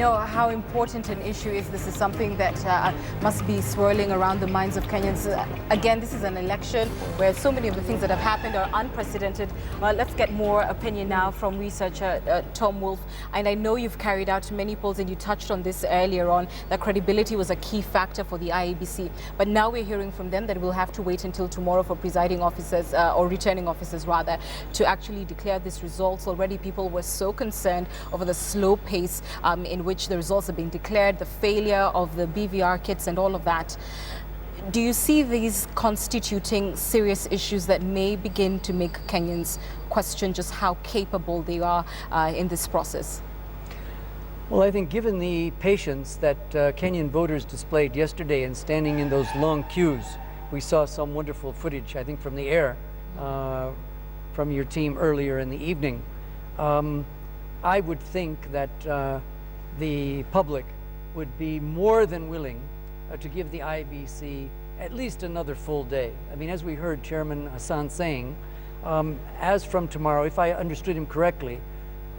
know how important an issue is. This is something that must be swirling around the minds of Kenyans. Again, this is an election where so many of the things that have happened are unprecedented. Let's get more opinion now from researcher Tom Wolf. And I know you've carried out many polls, and you touched on this earlier on, that credibility was a key factor for the IEBC. But now we're hearing from them that we'll have to wait until tomorrow for presiding officers, or returning officers rather, to actually declare these results. Already people were so concerned over the slow pace in which the results have been declared, the failure of the BVR kits and all of that. Do you see these constituting serious issues that may begin to make Kenyans question just how capable they are in this process? Well, I think given the patience that Kenyan voters displayed yesterday in standing in those long queues, we saw some wonderful footage, I think, from the air, from your team earlier in the evening. I would think that the public would be more than willing to give the IEBC at least another full day. I mean, as we heard Chairman Hassan saying, as from tomorrow, if I understood him correctly,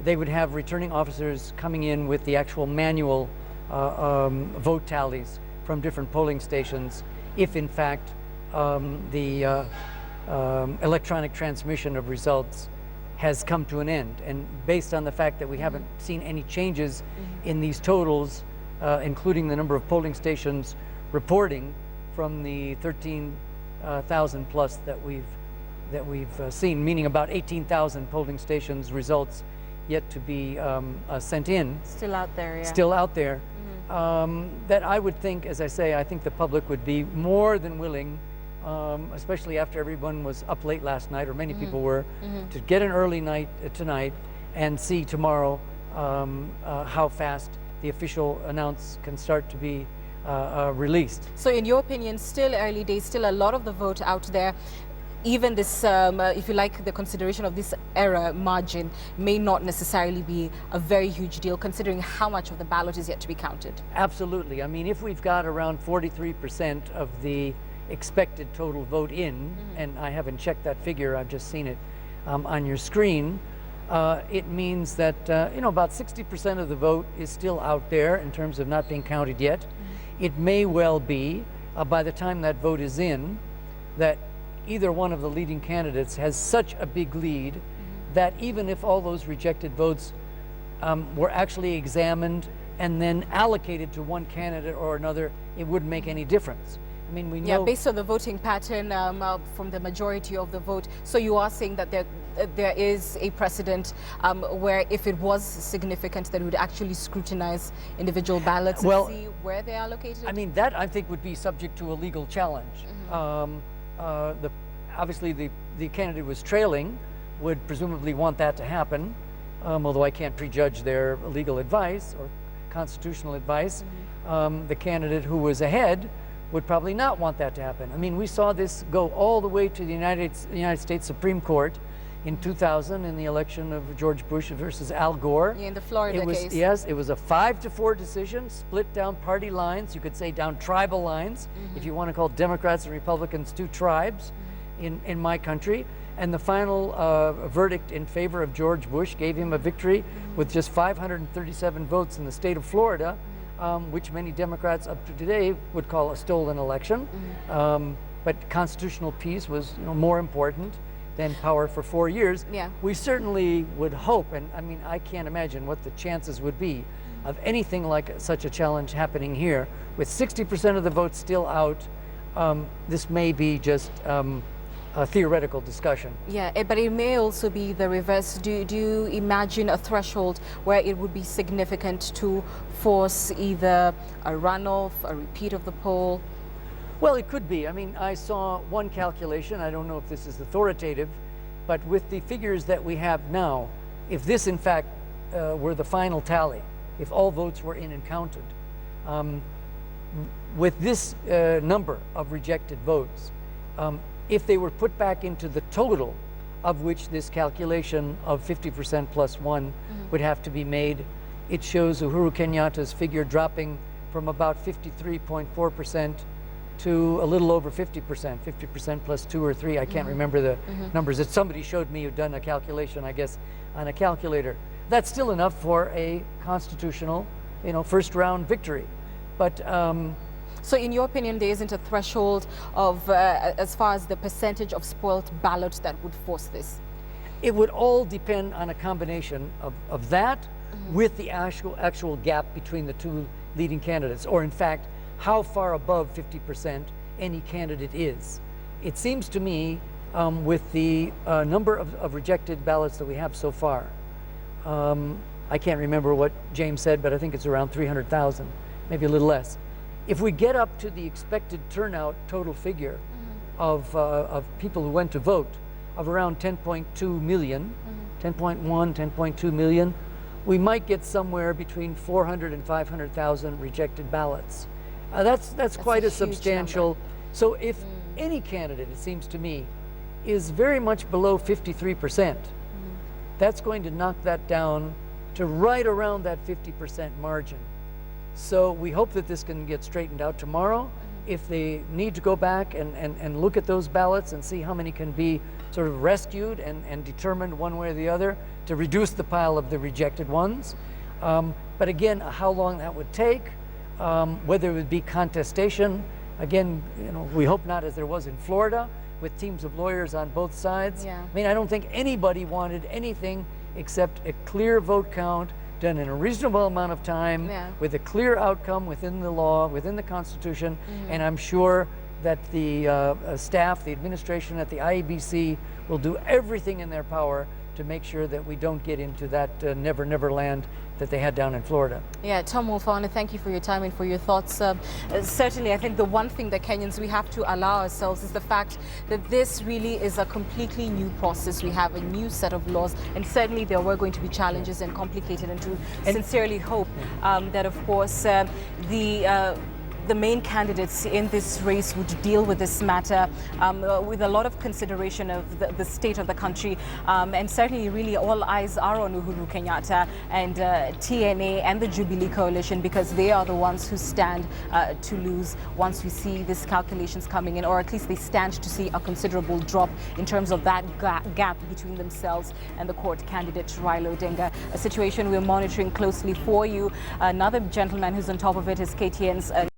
they would have returning officers coming in with the actual manual vote tallies from different polling stations, if in fact the electronic transmission of results has come to an end. And based on the fact that we haven't seen any changes in these totals, including the number of polling stations reporting from the 13,000 plus that we've seen, meaning about 18,000 polling stations results yet to be sent in. Still out there, yeah. Still out there. That I would think, as I say, I think the public would be more than willing, especially after everyone was up late last night, or many people were, to get an early night tonight and see tomorrow how fast the official announce can start to be released. So in your opinion, still early days, still a lot of the vote out there. Even this, if you like, the consideration of this error margin may not necessarily be a very huge deal, considering how much of the ballot is yet to be counted. Absolutely. I mean, if we've got around 43% of the expected total vote in, and I haven't checked that figure, I've just seen it on your screen, it means that about 60% of the vote is still out there in terms of not being counted yet. It may well be, by the time that vote is in, that either one of the leading candidates has such a big lead that even if all those rejected votes were actually examined and then allocated to one candidate or another, it wouldn't make any difference. I mean, we know. Yeah, based on the voting pattern from the majority of the vote. So you are saying that there is a precedent where if it was significant, that we would actually scrutinize individual ballots and see where they are located? I mean, that I think would be subject to a legal challenge. Obviously the candidate was trailing would presumably want that to happen, although I can't prejudge their legal advice or constitutional advice. The candidate who was ahead would probably not want that to happen. I mean, we saw this go all the way to the United States Supreme Court in 2000 in the election of George Bush versus Al Gore. Yeah, in the Florida case. Yes, it was a 5-4 decision, split down party lines. You could say down tribal lines, if you want to call Democrats and Republicans two tribes in my country. And the final verdict in favor of George Bush gave him a victory with just 537 votes in the state of Florida, which many Democrats up to today would call a stolen election. But constitutional peace was more important than power for 4 years. Yeah. We certainly would hope, and I mean, I can't imagine what the chances would be of anything like such a challenge happening here. With 60% of the votes still out, this may be just a theoretical discussion. Yeah, but it may also be the reverse. Do you imagine a threshold where it would be significant to force either a runoff, a repeat of the poll? Well, it could be. I mean, I saw one calculation, I don't know if this is authoritative, but with the figures that we have now, if this in fact were the final tally, if all votes were in and counted, with this number of rejected votes, if they were put back into the total of which this calculation of 50% plus one would have to be made, it shows Uhuru Kenyatta's figure dropping from about 53.4% to a little over 50%, 50% plus 2 or 3. I can't remember the numbers that somebody showed me who'd done a calculation, I guess, on a calculator. That's still enough for a constitutional first round victory. But so in your opinion, there isn't a threshold of as far as the percentage of spoiled ballots that would force this? it would all depend on a combination of that with the actual gap between the two leading candidates, or in fact, how far above 50% any candidate is. It seems to me, with the number of rejected ballots that we have so far, I can't remember what James said, but I think it's around 300,000, maybe a little less. If we get up to the expected turnout total figure of people who went to vote of around 10.2 million, 10.1, 10.2 million, we might get somewhere between 400 and 500,000 rejected ballots. That's quite a substantial number. So if any candidate, it seems to me, is very much below 53%, that's going to knock that down to right around that 50% margin. So we hope that this can get straightened out tomorrow. If they need to go back and look at those ballots and see how many can be sort of rescued and determined one way or the other to reduce the pile of the rejected ones. But again, how long that would take, whether it would be contestation, again, we hope not, as there was in Florida, with teams of lawyers on both sides. Yeah. I mean, I don't think anybody wanted anything except a clear vote count done in a reasonable amount of time, with a clear outcome within the law, within the Constitution, and I'm sure that the staff, the administration at the IEBC will do everything in their power to make sure that we don't get into that never, never land that they had down in Florida. Yeah, Tom Wolf, I want to thank you for your time and for your thoughts. Certainly, I think the one thing that Kenyans, we have to allow ourselves is the fact that this really is a completely new process. We have a new set of laws, and certainly there were going to be challenges and complicated, and to sincerely hope that, of course, the main candidates in this race would deal with this matter with a lot of consideration of the state of the country, and certainly really all eyes are on Uhuru Kenyatta and TNA and the Jubilee Coalition, because they are the ones who stand to lose once we see these calculations coming in, or at least they stand to see a considerable drop in terms of that gap between themselves and the court candidate Raila Odinga, a situation we're monitoring closely for you. Another gentleman who's on top of it is KTN's